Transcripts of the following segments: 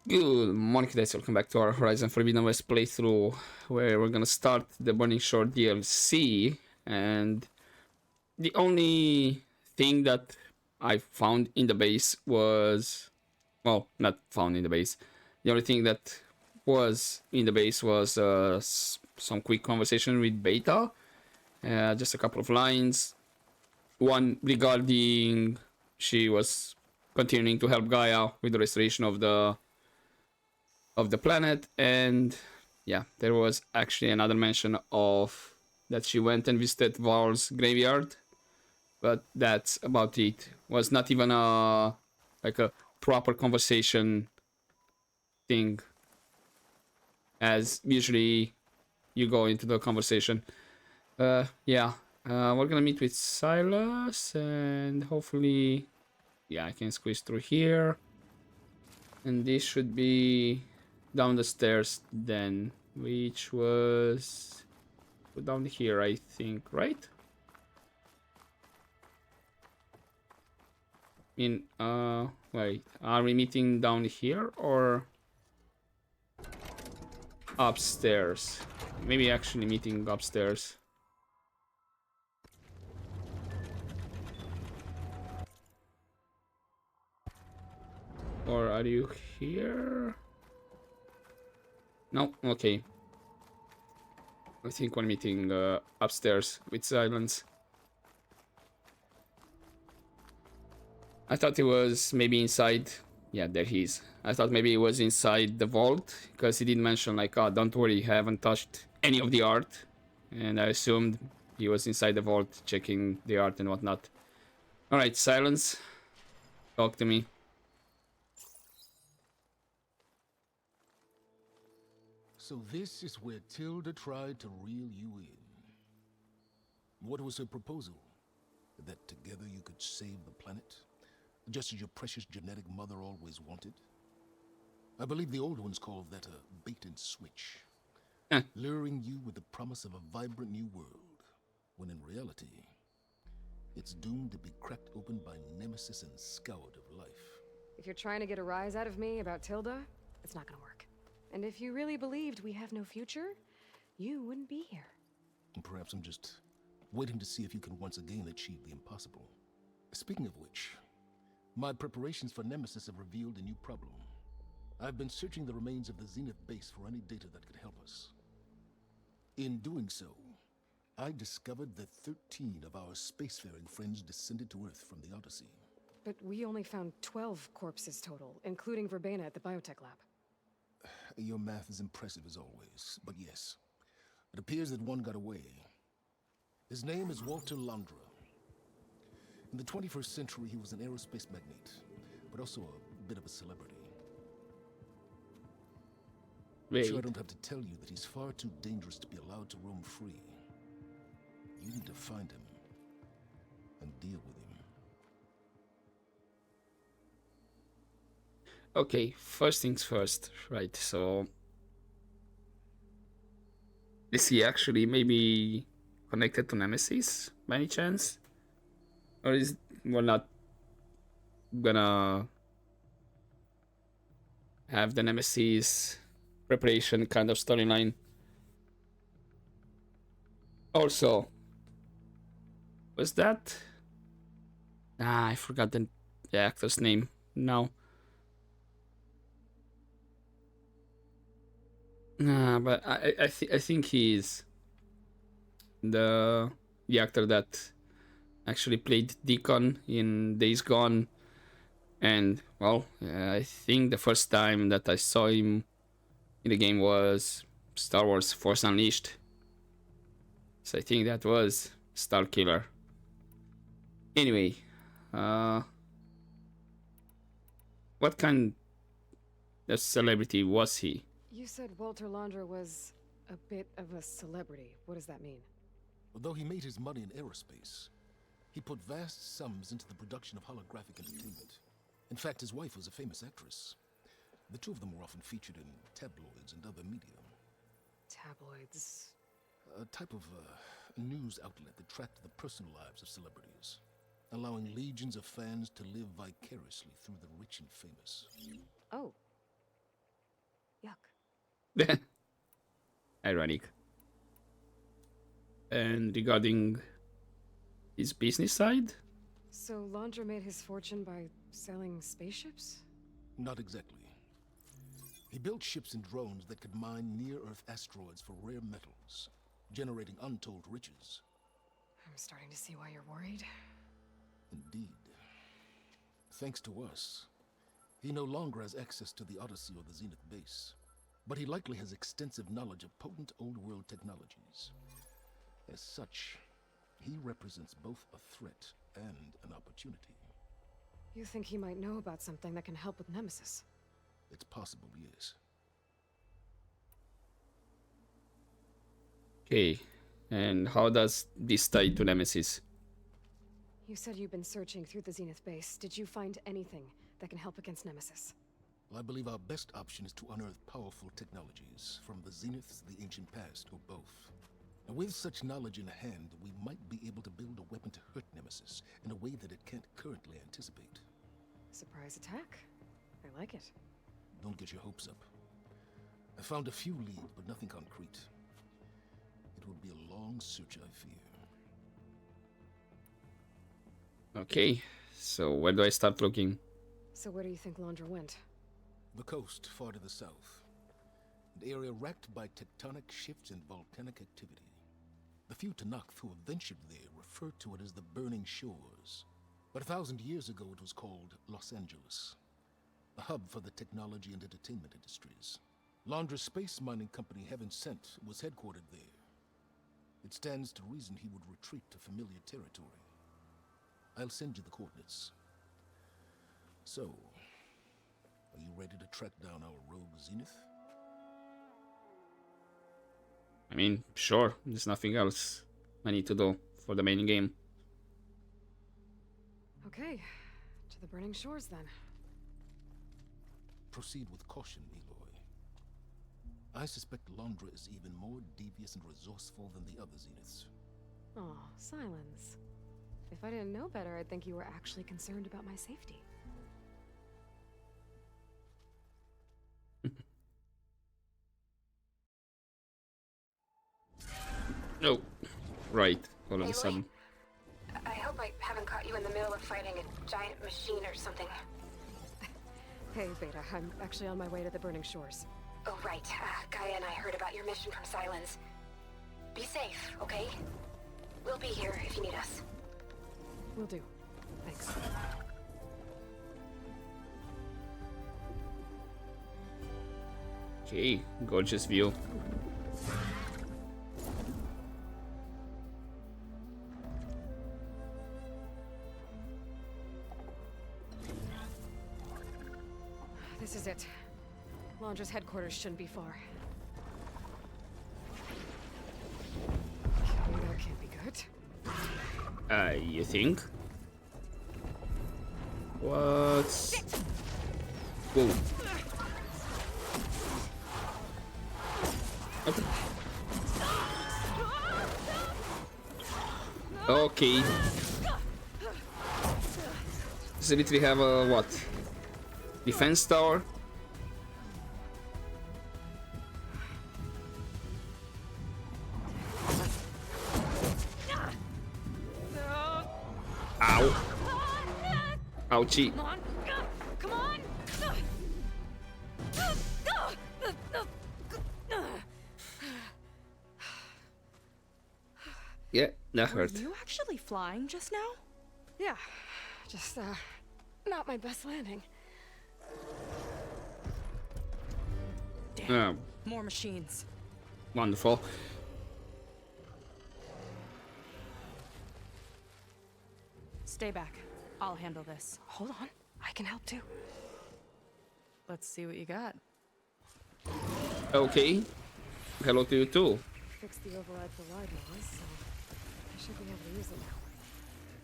Good morning guys, welcome back to our Horizon Forbidden West playthrough, where we're gonna start the Burning Shore DLC. And the only thing that I found in the base was, well, not found in the base, the only thing that was in the base was some quick conversation with Beta, just a couple of lines, one regarding she was continuing to help Gaia with the restoration of the planet. And yeah, there was actually another mention of that she went and visited Val's graveyard, but that's about it. Was not even a like a proper conversation thing, as usually you go into the conversation. Yeah, we're gonna meet with Silas, and hopefully, yeah, I can squeeze through here, and this should be down the stairs then, which was down here, I think, right? Wait, are we meeting down here or upstairs? Maybe actually meeting upstairs. Or are you here? No, okay. I think we're meeting upstairs with Silence. I thought it was maybe inside. Yeah, there he is. I thought maybe it was inside the vault, because he did mention like, oh, don't worry, I haven't touched any of the art. And I assumed he was inside the vault checking the art and whatnot. Alright, Silence. Talk to me. So this is where Tilda tried to reel you in. What was her proposal? That together you could save the planet? Just as your precious genetic mother always wanted? I believe the old ones called that a bait and switch. Luring you with the promise of a vibrant new world, when in reality, it's doomed to be cracked open by nemesis and scoured of life. If you're trying to get a rise out of me about Tilda, it's not gonna work. And if you really believed we have no future, you wouldn't be here. And perhaps I'm just waiting to see if you can once again achieve the impossible. Speaking of which, my preparations for Nemesis have revealed a new problem. I've been searching the remains of the Zenith base for any data that could help us. In doing so, I discovered that 13 of our spacefaring friends descended to Earth from the Odyssey. But we only found 12 corpses total, including Verbena at the biotech lab. Your math is impressive as always, but yes, it appears that one got away. His name is Walter Landra. In the 21st century, he was an aerospace magnate, but also a bit of a celebrity. I'm sure I don't have to tell you that he's far too dangerous to be allowed to roam free. You need to find him and deal with him. Okay, first things first, right? So, is he actually maybe connected to Nemesis by any chance? Or is we're not gonna have the Nemesis preparation kind of storyline? Also, was that... I forgot the actor's name now. But I think he's the actor that actually played Deacon in Days Gone, and well, I think the first time that I saw him in the game was Star Wars Force Unleashed. So I think that was Starkiller. Anyway, what kind of celebrity was he? You said Walter Landra was a bit of a celebrity. What does that mean? Although he made his money in aerospace, he put vast sums into the production of holographic entertainment. In fact, his wife was a famous actress. The two of them were often featured in tabloids and other media. Tabloids? A type of news outlet that tracked the personal lives of celebrities, allowing legions of fans to live vicariously through the rich and famous. Oh. Yuck. Ironic. And regarding his business side? So Laundra made his fortune by selling spaceships? Not exactly. He built ships and drones that could mine near-Earth asteroids for rare metals, generating untold riches. I'm starting to see why you're worried. Indeed. Thanks to us, he no longer has access to the Odyssey or the Zenith base, but he likely has extensive knowledge of potent old-world technologies. As such, he represents both a threat and an opportunity. You think he might know about something that can help with Nemesis? It's possible, yes. Okay, and how does this tie to Nemesis? You said you've been searching through the Zenith base. Did you find anything that can help against Nemesis? I believe our best option is to unearth powerful technologies, from the Zenith to the ancient past, or both. And with such knowledge in hand, we might be able to build a weapon to hurt Nemesis in a way that it can't currently anticipate. Surprise attack? I like it. Don't get your hopes up. I found a few leads, but nothing concrete. It will be a long search, I fear. Okay, so where do I start looking? So where do you think Laundra went? The coast, far to the south. An area racked by tectonic shifts and volcanic activity. The few Tanakh who have ventured there refer to it as the Burning Shores. But 1,000 years ago it was called Los Angeles, a hub for the technology and entertainment industries. Laundra's space mining company, Heaven Sent, was headquartered there. It stands to reason he would retreat to familiar territory. I'll send you the coordinates. So, are you ready to track down our rogue Zenith? I mean, sure, there's nothing else I need to do for the main game. Okay, to the Burning Shores then. Proceed with caution, Aloy. I suspect Laundra is even more devious and resourceful than the other Zeniths. Aw, Silence. If I didn't know better, I'd think you were actually concerned about my safety. Oh, right, all of a Aloy, sudden. I hope I haven't caught you in the middle of fighting a giant machine or something. Hey, Beta, I'm actually on my way to the Burning Shores. Oh, right. Gaia and I heard about your mission from Silence. Be safe, okay? We'll be here if you need us. Will do. Thanks. Okay, gorgeous view. This is it. Laundra's headquarters shouldn't be far. Okay, that can't be good. You think? What's... Whoa. Okay. Okay. Does it literally have a what? Defense tower? Ow. Ouchie. Come on! Come on! Yeah, that Were hurt. you actually flying just now? Yeah, just, not my best landing. Damn. More machines. Wonderful. Stay back. I'll handle this. Hold on, I can help too. Let's see what you got. Okay. Hello to you too. Fixed the override for ride laws, so I should be able to use it now.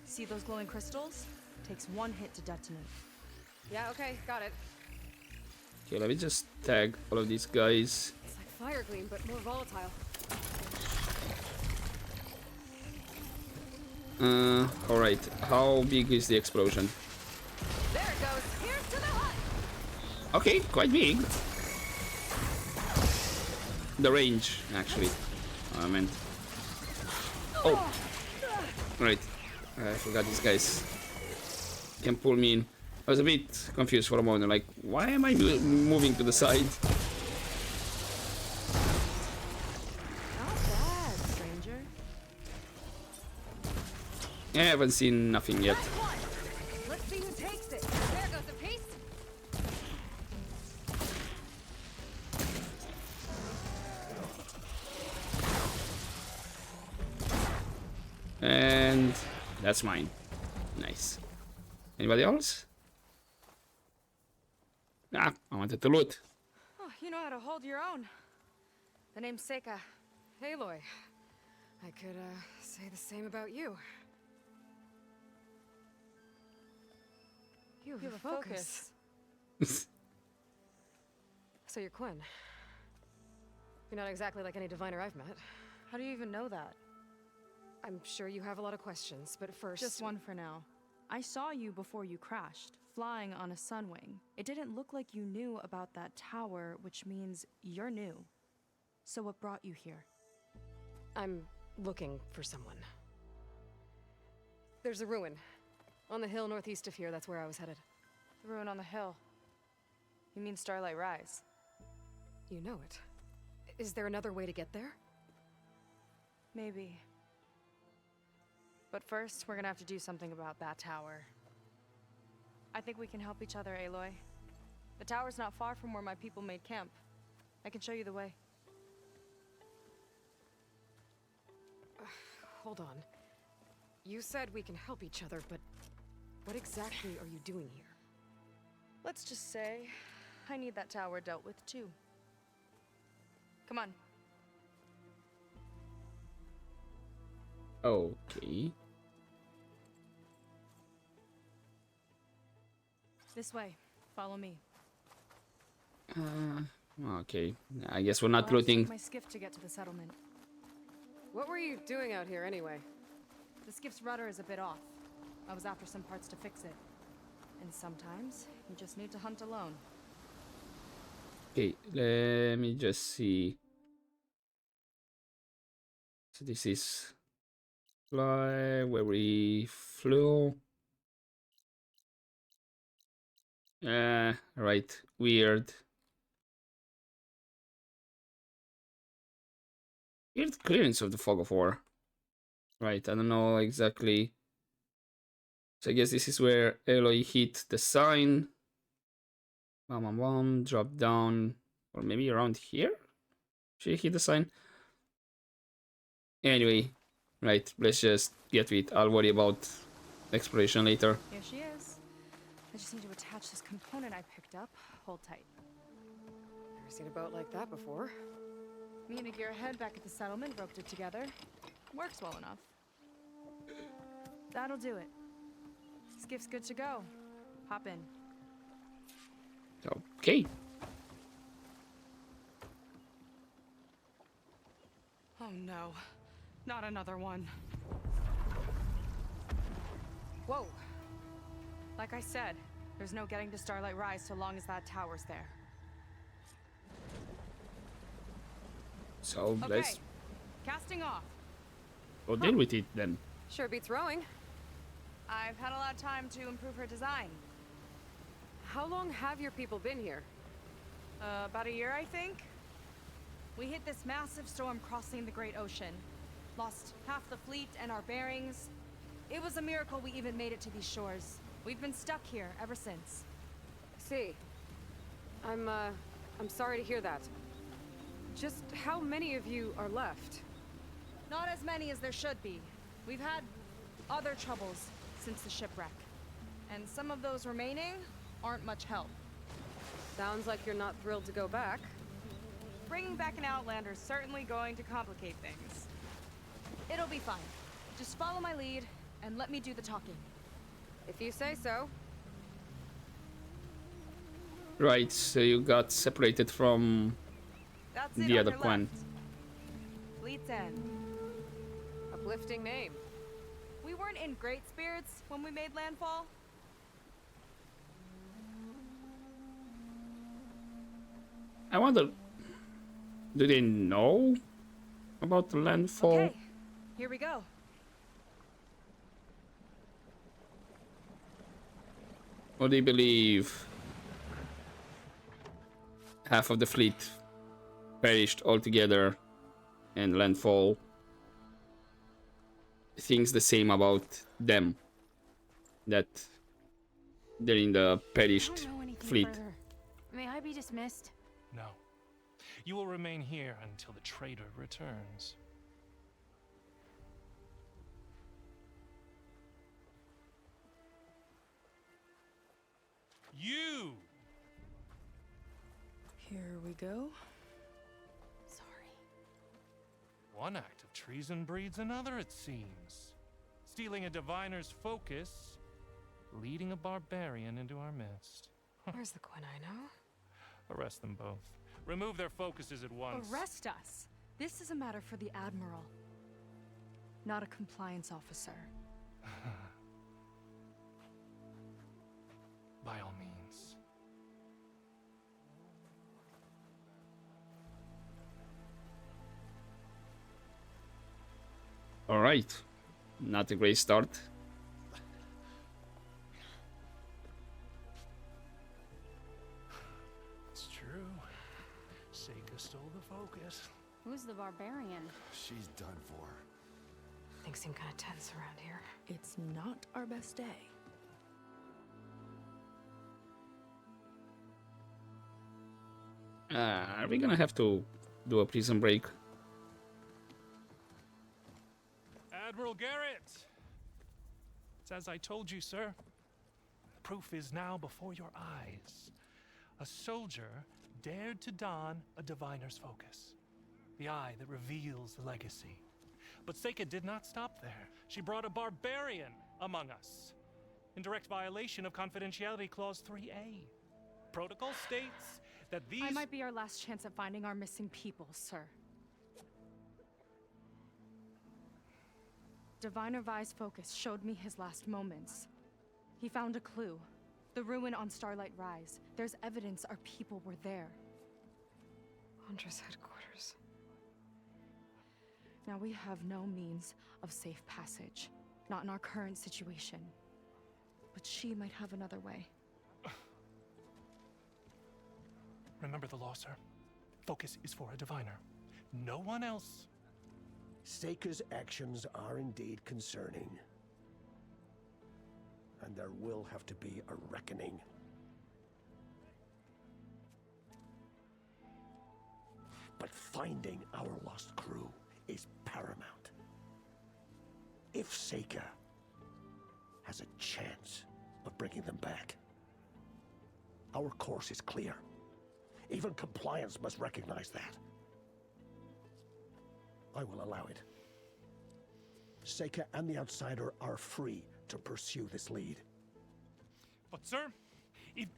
See those glowing crystals? Takes one hit to detonate. Yeah, okay, got it. Okay, let me just tag all of these guys. It's like fire gleam, but more volatile. Alright. How big is the explosion? There it goes. Here's to the hut. Okay, quite big. The range, actually. I meant. Oh! Right. I forgot these guys can pull me in. I was a bit confused for a moment, like, why am I moving to the side? Not bad, stranger. I haven't seen nothing yet. Let's see who takes it. There goes a piece. And that's mine. Nice. Anybody else? Ah, I wanted to loot. Oh, you know how to hold your own. The name's Seika. Aloy. I could, say the same about you. You have a focus. So you're Quinn. You're not exactly like any diviner I've met. How do you even know that? I'm sure you have a lot of questions, but first... Just one for now. I saw you before you crashed, flying on a sunwing. It didn't look like you knew about that tower, which means you're new. So what brought you here? I'm looking for someone. There's a ruin. On the hill northeast of here, that's where I was headed. The ruin on the hill. You mean Starlight Rise? You know it. Is there another way to get there? Maybe. But first, we're gonna have to do something about that tower. I think we can help each other, Aloy. The tower's not far from where my people made camp. I can show you the way. Hold on. You said we can help each other, but what exactly are you doing here? Let's just say, I need that tower dealt with too. Come on. Okay. This way. Follow me. Okay. I guess we're not I'll have to looting. take my skiff to get to the settlement. What were you doing out here anyway? The skiff's rudder is a bit off. I was after some parts to fix it. And sometimes, you just need to hunt alone. Okay, let me just see. So this is fly where we flew. Right. Weird. Weird clearance of the fog of war. Right, I don't know exactly. So I guess this is where Aloy hit the sign. Bam, bam, bam. Drop down. Or maybe around here? She hit the sign. Anyway, right, let's just get to it. I'll worry about exploration later. Here she is. I just need to attach this component I picked up. Hold tight. Never seen a boat like that before. Me and a gearhead back at the settlement roped it together. Works well enough. That'll do it. Skiff's good to go. Hop in. Okay. Oh no. Not another one. Whoa. Like I said, there's no getting to Starlight Rise so long as that tower's there. So Okay. let's Casting off. go deal with it then. Sure beats rowing. I've had a lot of time to improve her design. How long have your people been here? About a year, I think. We hit this massive storm crossing the Great Ocean. Lost half the fleet and our bearings. It was a miracle we even made it to these shores. We've been stuck here ever since. See. I'm sorry to hear that. Just how many of you are left? Not as many as there should be. We've had other troubles since the shipwreck. And some of those remaining aren't much help. Sounds like you're not thrilled to go back. Bringing back an Outlander is certainly going to complicate things. It'll be fine. Just follow my lead and let me do the talking. If you say so. Right, so you got separated from That's it the on other your Quan. left. Fleet's End. Uplifting name. We weren't in great spirits when we made landfall. I wonder. Do they know about the landfall? Okay, here we go. Or they believe half of the fleet perished altogether and landfall thinks the same about them, that they're in the perished fleet. May I be dismissed? No. You will remain here until the traitor returns. You! Here we go. Sorry. One act of treason breeds another, it seems. Stealing a diviner's focus, leading a barbarian into our midst. Where's the quinino? Arrest them both. Remove their focuses at once. Arrest us. This is a matter for the Admiral, not a compliance officer. By all means. All right, not a great start. It's true. Seika stole the focus. Who's the barbarian? She's done for. Things seem kind of tense around here. It's not our best day. Are we gonna have to do a prison break? Admiral Garrett! It's as I told you, sir. Proof is now before your eyes. A soldier dared to don a diviner's focus. The eye that reveals the legacy. But Seika did not stop there. She brought a barbarian among us. In direct violation of Confidentiality Clause 3A. Protocol states that these... I might be our last chance at finding our missing people, sir. Diviner Vi's focus showed me his last moments. He found a clue. The ruin on Starlight Rise. There's evidence our people were there. Huntress headquarters. Now we have no means of safe passage. Not in our current situation. But she might have another way. Remember the law, sir. Focus is for a diviner. No one else. Seika's actions are indeed concerning. And there will have to be a reckoning. But finding our lost crew is paramount. If Seika has a chance of bringing them back, our course is clear. Even compliance must recognize that. I will allow it. Seika and the Outsider are free to pursue this lead. But, sir, if...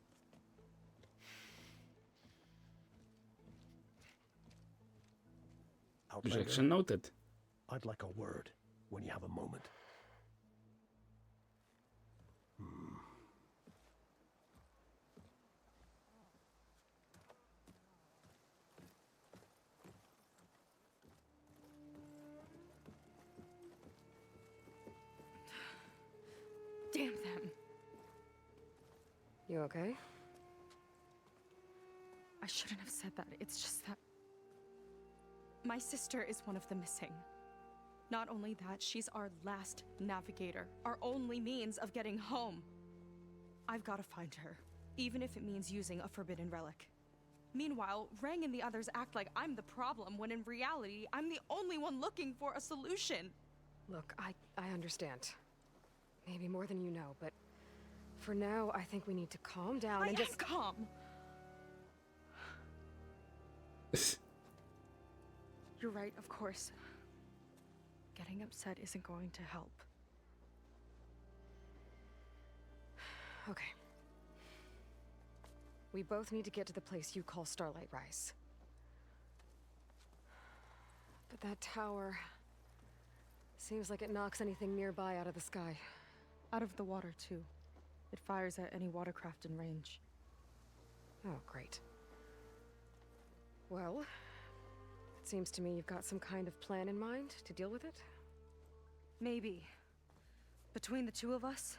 Outsider, Objection noted. I'd like a word when you have a moment. Damn them. You okay? I shouldn't have said that. It's just that... my sister is one of the missing. Not only that, she's our last navigator. Our only means of getting home. I've got to find her. Even if it means using a forbidden relic. Meanwhile, Rang and the others act like I'm the problem, when in reality, I'm the only one looking for a solution. Look, I understand. Maybe more than you know, but for now, I think we need to calm down I and am just... calm. You're right, of course. Getting upset isn't going to help. Okay. We both need to get to the place you call Starlight Rise. But that tower... seems like it knocks anything nearby out of the sky. Out of the water, too. It fires at any watercraft in range. Oh, great. Well, Seems to me you've got some kind of plan in mind to deal with it. Maybe. Between the two of us,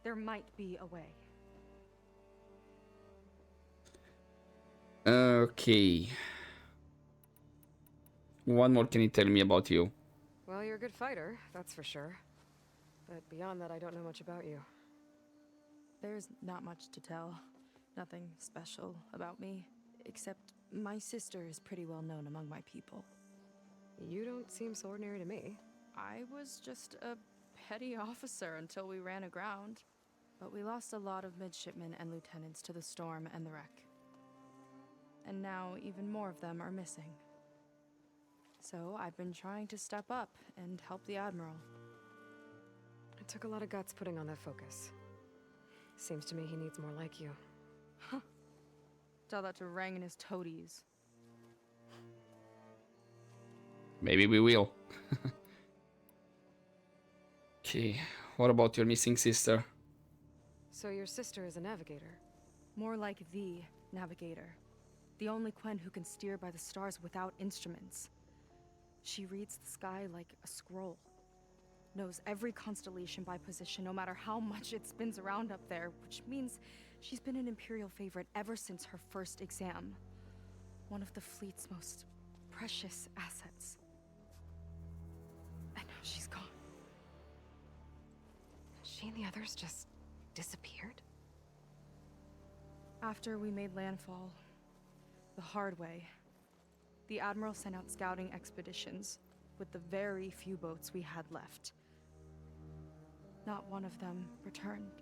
there might be a way. Okay. What more can you tell me about you? Well, you're a good fighter, that's for sure. But beyond that, I don't know much about you. There's not much to tell. Nothing special about me, except my sister is pretty well known among my people. You don't seem so ordinary to me. I was just a petty officer until we ran aground. But we lost a lot of midshipmen and lieutenants to the storm and the wreck. And now even more of them are missing. So I've been trying to step up and help the Admiral. It took a lot of guts putting on that focus. Seems to me he needs more like you. Tell that to Rang and his toadies. Maybe we will. Okay, what about your missing sister? So your sister is a navigator? More like the navigator. The only Quen who can steer by the stars without instruments. She reads the sky like a scroll. Knows every constellation by position, no matter how much it spins around up there, which means she's been an Imperial favorite ever since her first exam. One of the fleet's most precious assets. And now she's gone. She and the others just disappeared? After we made landfall, the hard way, the Admiral sent out scouting expeditions with the very few boats we had left. Not one of them returned.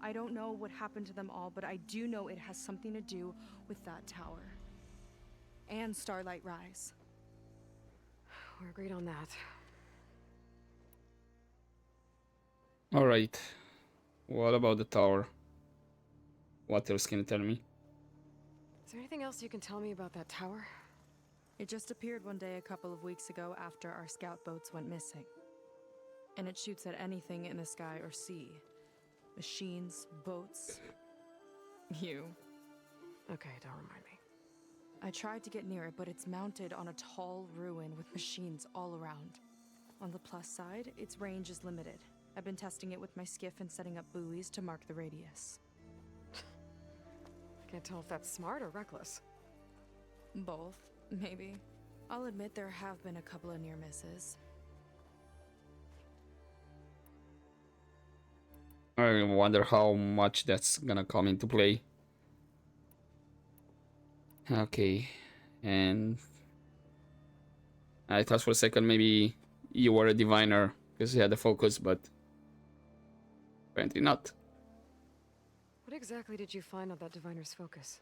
I don't know what happened to them all, but I do know it has something to do with that tower. And Starlight Rise. We're agreed on that. Alright. What about the tower? What else can you tell me? Is there anything else you can tell me about that tower? It just appeared one day a couple of weeks ago after our scout boats went missing. And it shoots at anything in the sky or sea. Machines, boats. You. Okay, don't remind me. I tried to get near it, but it's mounted on a tall ruin with machines all around. On the plus side, its range is limited. I've been testing it with my skiff and setting up buoys to mark the radius. I can't tell if that's smart or reckless. Both, maybe. I'll admit there have been a couple of near misses. I wonder how much that's gonna come into play. Okay, and I thought for a second maybe you were a diviner because you had the focus, but apparently not. What exactly did you find on that diviner's focus?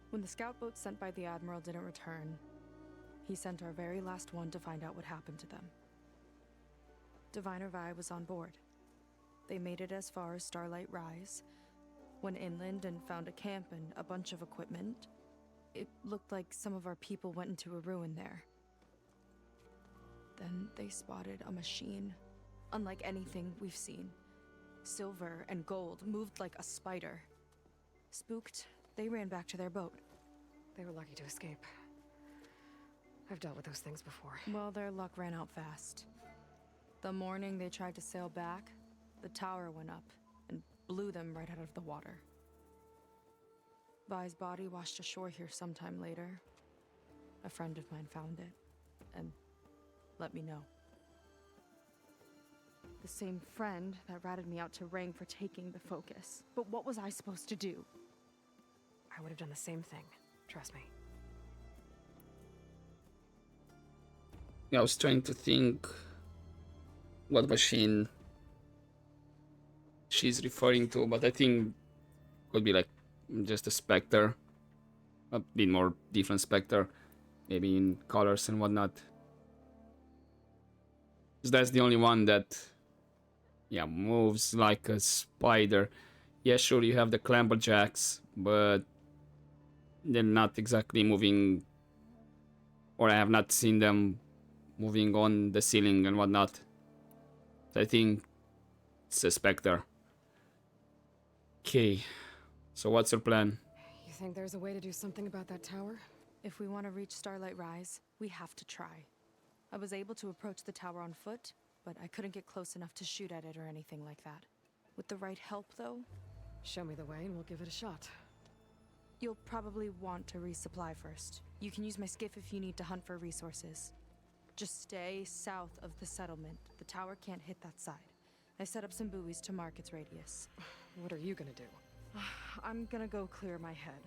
When the scout boats sent by the Admiral didn't return, he sent our very last one to find out what happened to them. Diviner Vi was on board. They made it as far as Starlight Rise, went inland and found a camp and a bunch of equipment. It looked like some of our people went into a ruin there. Then they spotted a machine, unlike anything we've seen. Silver and gold, moved like a spider. Spooked, they ran back to their boat. They were lucky to escape. I've dealt with those things before. Well, their luck ran out fast. The morning they tried to sail back, the tower went up and blew them right out of the water. Vi's body washed ashore here sometime later. A friend of mine found it and let me know. The same friend that ratted me out to Rang for taking the focus. But what was I supposed to do? I would have done the same thing. Trust me. Yeah, I was trying to think what machine she's referring to, but I think could be like just a Spectre, a bit more different Spectre, maybe in colors and whatnot. 'Cause that's the only one that, yeah, moves like a spider. Yeah, sure, you have the clamberjacks, but they're not exactly moving, or I have not seen them moving on the ceiling and whatnot. So I think it's a Spectre. Okay, so what's your plan? You think there's a way to do something about that tower? If we want to reach Starlight Rise, we have to try. I was able to approach the tower on foot, but I couldn't get close enough to shoot at it or anything like that. With the right help, though, Show me the way and we'll give it a shot. you'll probably want to resupply first. You can use my skiff if you need to hunt for resources. Just stay south of the settlement. The tower can't hit that side. I set up some buoys to mark its radius. What are you gonna do? I'm gonna go clear my head.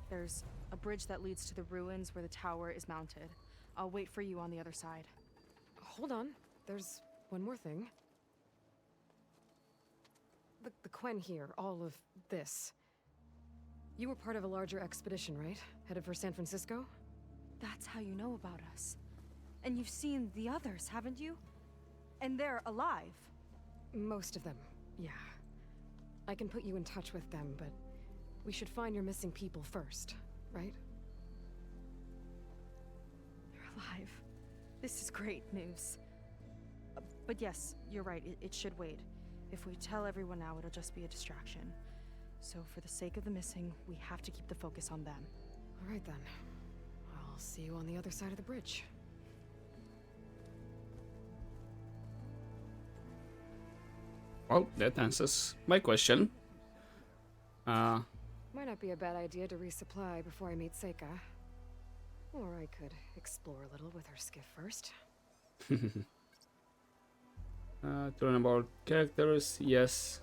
There's a bridge that leads to the ruins where the tower is mounted. I'll wait for you on the other side. Hold on. There's one more thing. The Quen here, all of this. You were part of a larger expedition, right? Headed for San Francisco? That's how you know about us. And you've seen the others, haven't you? And they're alive. Most of them, yeah. I can put you in touch with them, but we should find your missing people first, right? They're alive. This is great news. But yes, you're right, it should wait. If we tell everyone now, it'll just be a distraction. So for the sake of the missing, we have to keep the focus on them. All right then. I'll see you on the other side of the bridge. Well, that answers my question. Might not be a bad idea to resupply before I meet Seika. Or I could explore a little with her skiff first. To learn about characters, yes.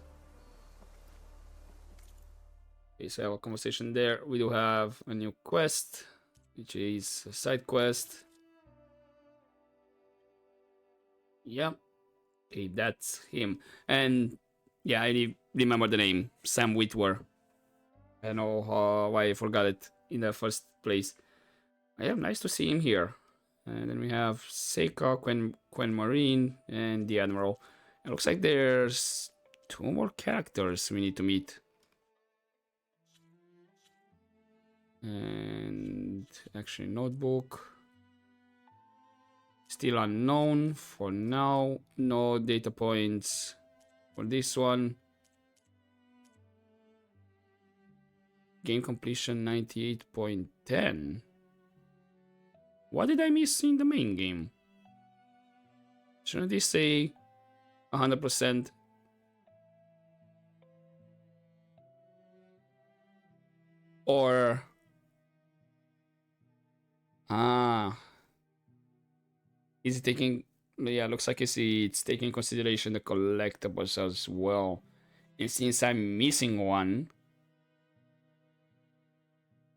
Okay, so I have a conversation there. We do have a new quest, which is a side quest. Yep. Okay, that's him. And yeah, I remember the name, Sam Witwer. I don't know why I forgot it in the first place. Yeah, nice to see him here. And then we have Seika, Quen Marine, and the Admiral. It looks like there's 2 more characters we need to meet. And actually, notebook. Still unknown for now. No data points for this one. Game completion 98.10. What did I miss in the main game? Shouldn't this say 100%? Or... is it taking... yeah, looks like it's taking into consideration the collectibles as well. And since I'm missing one,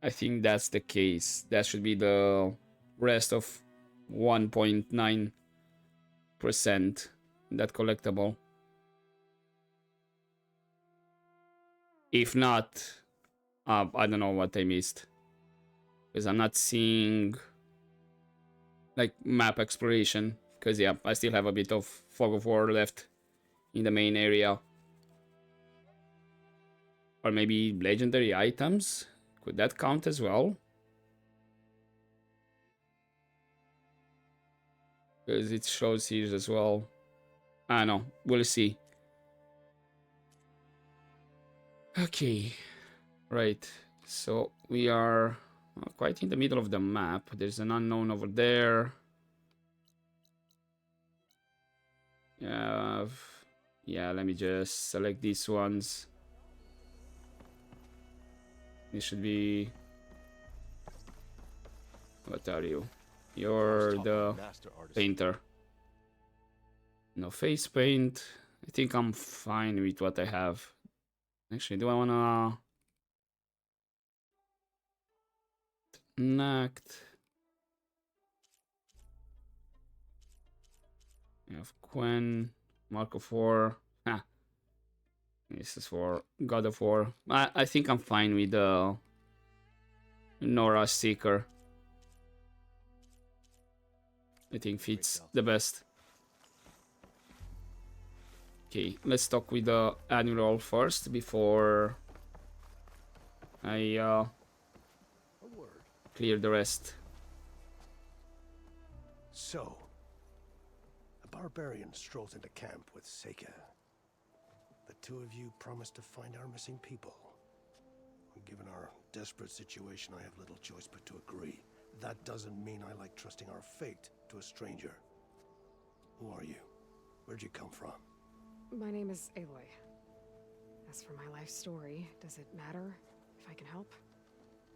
I think that's the case. That should be the rest of 1.9% that collectible. If not, I don't know what I missed, because I'm not seeing like map exploration, because yeah, I still have a bit of fog of war left in the main area. Or maybe legendary items, could that count as well? Because it shows here as well. I know, we'll see. Okay, right, so we are quite in the middle of the map. There's an unknown over there. Yeah, let me just select these ones. This should be... what are you? You're the painter. No face paint. I think I'm fine with what I have. Actually, do I wanna... Nact. We have Quen, Mark of War. This is for God of War. I think I'm fine with the Nora Seeker. I think fits the best. Okay, let's talk with the Admiral first before I clear the rest. So, a barbarian strolls into camp with Seika. The two of you promised to find our missing people. Given our desperate situation, I have little choice but to agree. That doesn't mean I like trusting our fate to a stranger. Who are you? Where'd you come from? My name is Aloy. As for my life story, does it matter if I can help?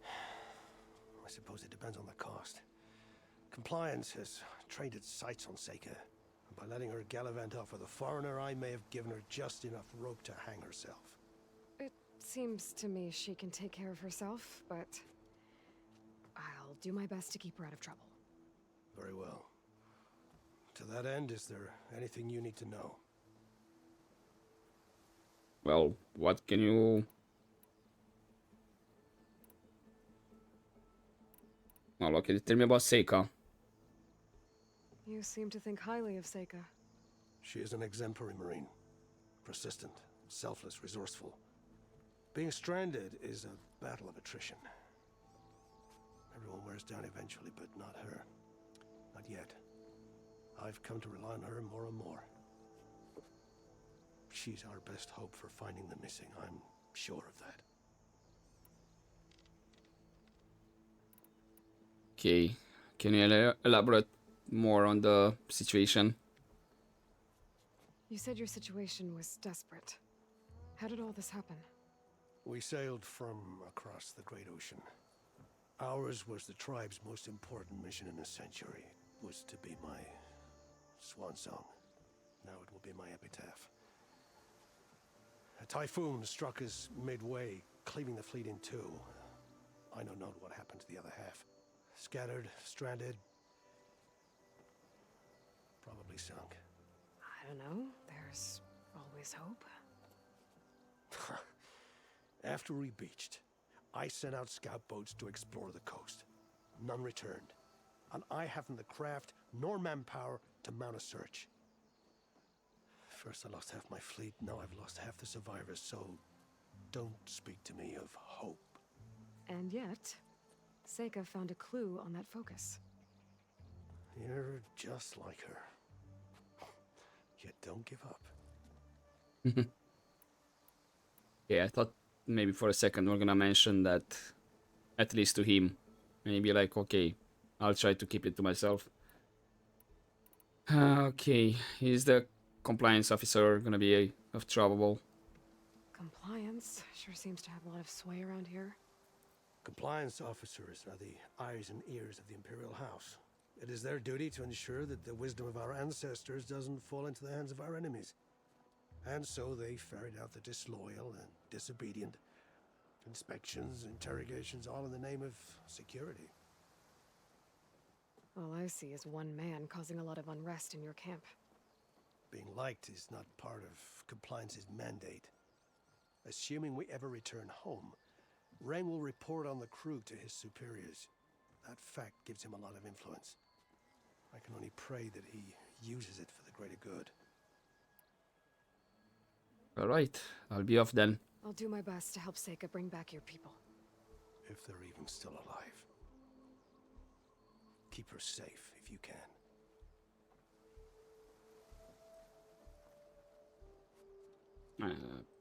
I suppose it depends on the cost. Compliance has trained its sights on Seika. And by letting her gallivant off with a foreigner, I may have given her just enough rope to hang herself. It seems to me she can take care of herself, but I'll do my best to keep her out of trouble. Very well. To that end, is there anything you need to know? Well, what can you... Well, what can you tell me about Seika? You seem to think highly of Seika. She is an exemplary Marine. Persistent, selfless, resourceful. Being stranded is a battle of attrition. Everyone wears down eventually, but not her. Not yet. I've come to rely on her more and more. She's our best hope for finding the missing. I'm sure of that. Okay, can you elaborate more on the situation? You said your situation was desperate. How did all this happen? We sailed from across the Great Ocean. Ours was the tribe's most important mission in a century. It was to be my swan song. Now it will be my epitaph. A typhoon struck us midway, cleaving the fleet in two. I know not what happened to the other half. Scattered, stranded, probably sunk. I don't know. There's always hope. After we beached, I sent out scout boats to explore the coast. None returned. And I haven't the craft nor manpower to mount a search. First I lost half my fleet, now I've lost half the survivors, so don't speak to me of hope. And yet, Seika found a clue on that focus. You're just like her. Yet don't give up. Yeah, I thought maybe for a second we're gonna mention that, at least to him. Maybe like, okay, I'll try to keep it to myself. Okay, is the compliance officer gonna be of trouble? Compliance sure seems to have a lot of sway around here. Compliance officers are the eyes and ears of the Imperial House. It is their duty to ensure that the wisdom of our ancestors doesn't fall into the hands of our enemies. And so they ferret out the disloyal and disobedient. Inspections, interrogations, all in the name of security. All I see is one man causing a lot of unrest in your camp. Being liked is not part of compliance's mandate. Assuming we ever return home, Rain will report on the crew to his superiors. That fact gives him a lot of influence. I can only pray that he uses it for the greater good. Alright, I'll be off then. I'll do my best to help Seika bring back your people. If they're even still alive. Keep her safe if you can.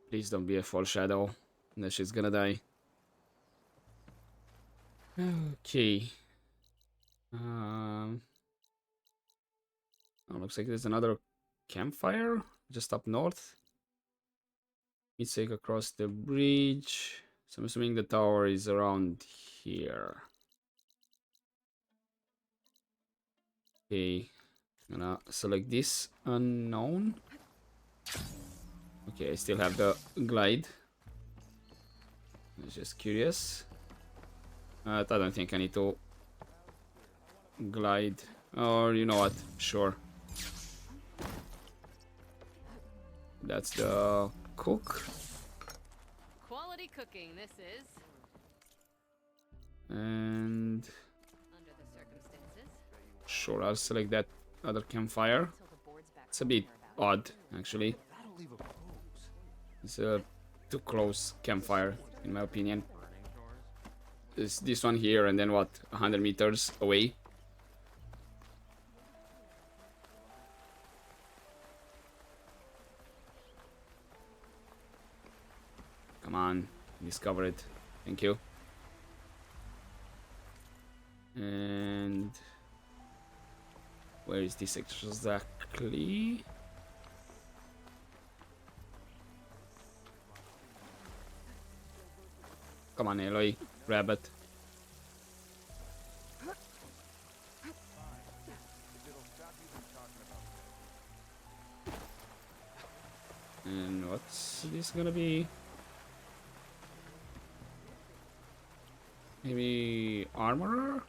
Please don't be a foreshadow that she's gonna die. Okay. Oh, looks like there's another campfire just up north. Let's take across the bridge. So I'm assuming the tower is around here. Okay, I'm gonna select this unknown. Okay, I still have the glide. I was just curious. I don't think I need to glide. Or you know what? Sure. That's the cook. Quality cooking, this is. And Under the circumstances. sure, I'll select that other campfire. It's a bit odd, actually. It's a too close campfire, in my opinion. It's this one here, and then what? 100 meters away. Come on, discover it. Thank you. And where is this exactly? Come on, Aloy, grab it. And what's this gonna be? Maybe armorer?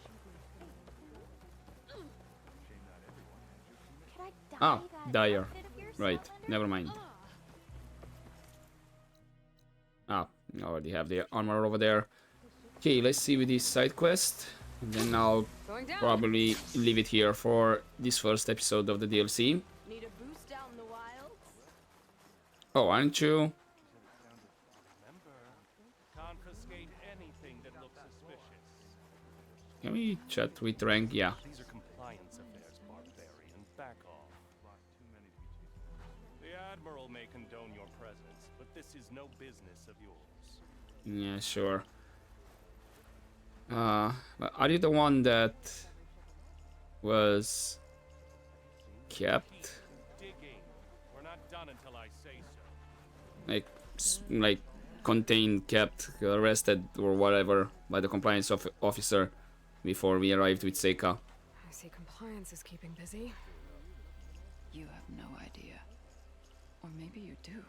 Ah, dyer. Right, never mind. Ah, I already have the armor over there. Okay, let's see with this side quest. And then I'll Going down. probably leave it here for this first episode of the DLC. Need a boost out in the wilds? Oh, aren't you? Confiscate anything that looks suspicious. Can we chat with rank? Yeah. These are compliance affairs, barbarian. Back off. The Admiral may condone your presence, but this is no business of yours. Yeah, sure. But are you the one that was kept? Digging. We're not done until I say so. Like contained, kept, arrested, or whatever by the compliance officer before we arrived with Seika. I see compliance is keeping busy. You have no idea. Or maybe you do.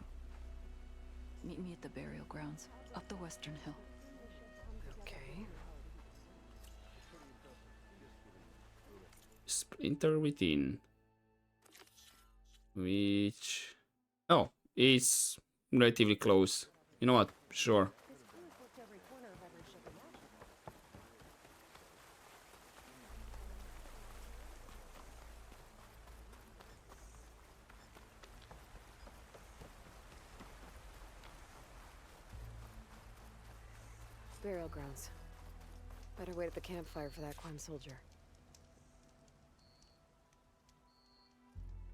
Meet me at the burial grounds, up the western hill. Okay. Splinter within. Which... Oh, it's relatively close. You know what? Sure. Burial grounds. Better wait at the campfire for that Quem soldier.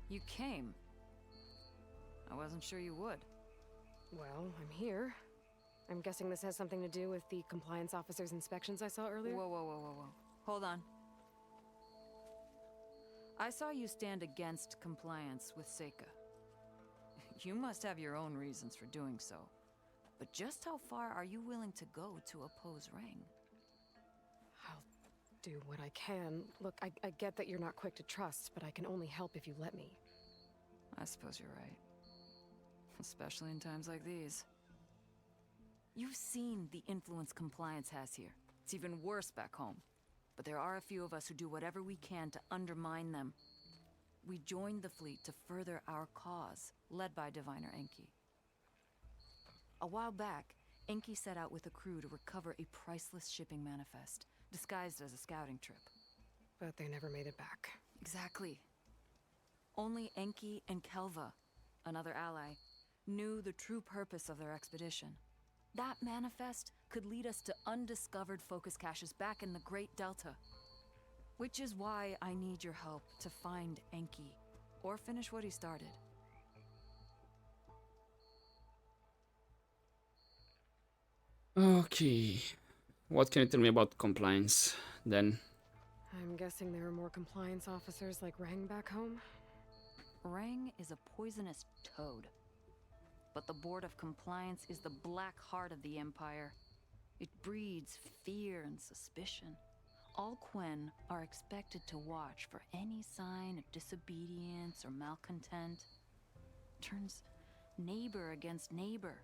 You came. I wasn't sure you would. Well, I'm here. I'm guessing this has something to do with the compliance officer's inspections I saw earlier? Whoa. Hold on. I saw you stand against compliance with Seika. You must have your own reasons for doing so. But just how far are you willing to go to oppose Rang? I'll do what I can. Look, I get that you're not quick to trust, but I can only help if you let me. I suppose you're right. Especially in times like these. You've seen the influence compliance has here. It's even worse back home. But there are a few of us who do whatever we can to undermine them. We joined the fleet to further our cause, led by Diviner Enki. A while back, Enki set out with a crew to recover a priceless shipping manifest, disguised as a scouting trip. But they never made it back. Exactly. Only Enki and Kelva, another ally, knew the true purpose of their expedition. That manifest could lead us to undiscovered focus caches back in the Great Delta. Which is why I need your help to find Enki, or finish what he started. Okay. What can you tell me about compliance, then? I'm guessing there are more compliance officers like Rang back home? Rang is a poisonous toad. But the Board of Compliance is the black heart of the Empire. It breeds fear and suspicion. All Quen are expected to watch for any sign of disobedience or malcontent. Turns neighbor against neighbor.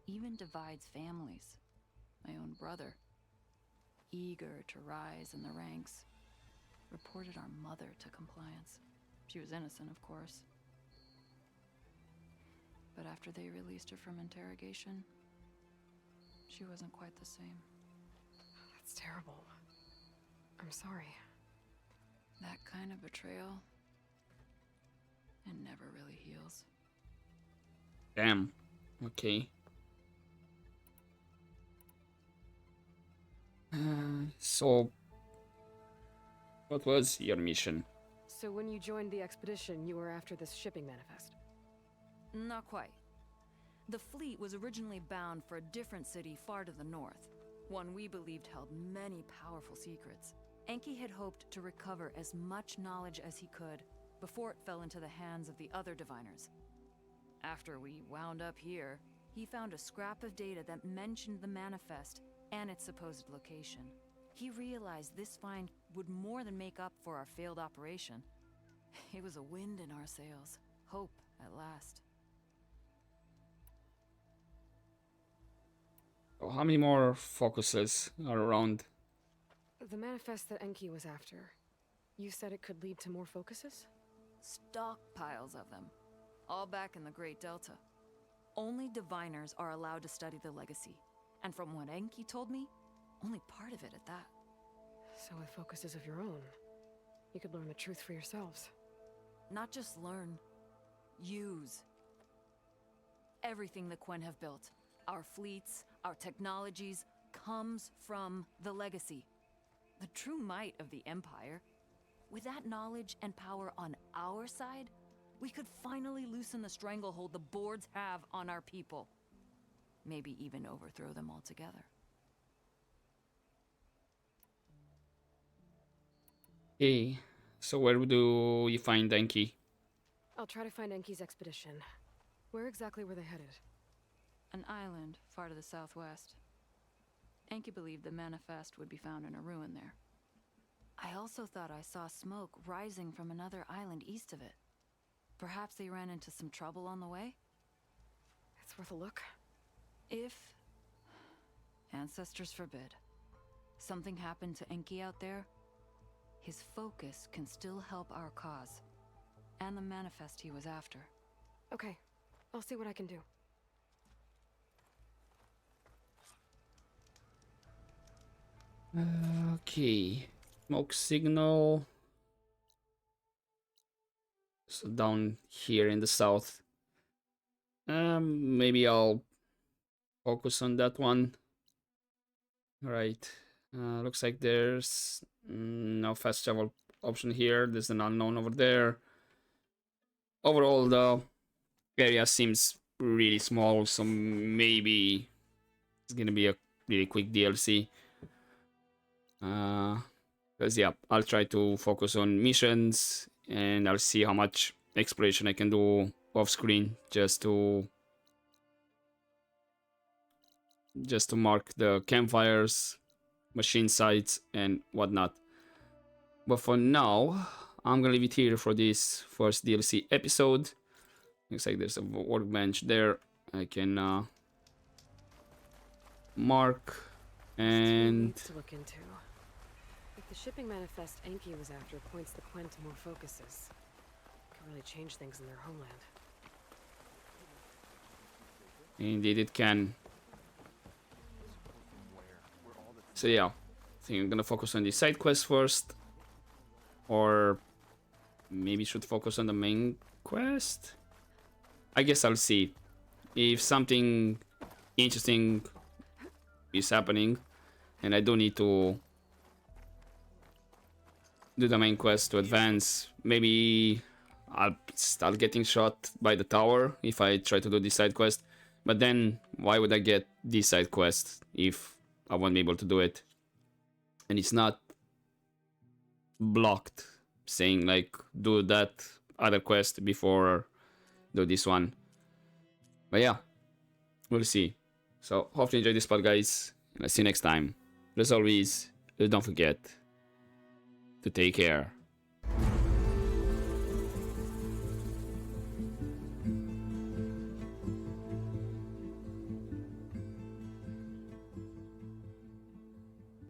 Even divides families. My own brother, eager to rise in the ranks, reported our mother to Compliance. She was innocent, of course. But after they released her from interrogation, she wasn't quite the same. That's terrible. I'm sorry. That kind of betrayal, it never really heals. Damn. Okay. So, what was your mission? So when you joined the expedition, you were after this shipping manifest? Not quite. The fleet was originally bound for a different city far to the north, one we believed held many powerful secrets. Enki had hoped to recover as much knowledge as he could before it fell into the hands of the other diviners. After we wound up here, he found a scrap of data that mentioned the manifest and its supposed location. He realized this find would more than make up for our failed operation. It was a wind in our sails. Hope at last. Oh, how many more focuses are around? The manifest that Enki was after. You said it could lead to more focuses? Stockpiles of them. All back in the Great Delta. Only diviners are allowed to study the legacy. And from what Enki told me, only part of it at that. So with focuses of your own, you could learn the truth for yourselves. Not just learn. Use. Everything the Quen have built, our fleets, our technologies, comes from the legacy. The true might of the Empire. With that knowledge and power on our side, we could finally loosen the stranglehold the boards have on our people. Maybe even overthrow them altogether. Okay, so where do you find Enki? I'll try to find Enki's expedition. Where exactly were they headed? An island far to the southwest. Enki believed the manifest would be found in a ruin there. I also thought I saw smoke rising from another island east of it. Perhaps they ran into some trouble on the way? It's worth a look. If, ancestors forbid, something happened to Enki out there, his focus can still help our cause, and the manifest he was after. Okay, I'll see what I can do. Okay, smoke signal. So down here in the south. Maybe I'll focus on that one. Right. Looks like there's no fast travel option here. There's an unknown over there. Overall, the area seems really small, so maybe it's gonna be a really quick DLC. Because yeah, I'll try to focus on missions, and I'll see how much exploration I can do off screen just to mark the campfires, machine sites, and whatnot. But for now, I'm gonna leave it here for this first DLC episode. Looks like there's a workbench there. I can mark and Needs to look into. If the shipping manifest Enki was after points the Quen to more focuses, could really change things in their homeland. indeed it can. So yeah, I think I'm gonna focus on the side quest first, or maybe should focus on the main quest. I guess I'll see if something interesting is happening, and I do need to do the main quest to advance. Maybe I'll start getting shot by the tower if I try to do this side quest. But then why would I get this side quest if I won't be able to do it? And it's not blocked saying like do that other quest before do this one. But yeah, we'll see. So hopefully you enjoyed this part, guys, and I'll see you next time. But as always, don't forget to take care.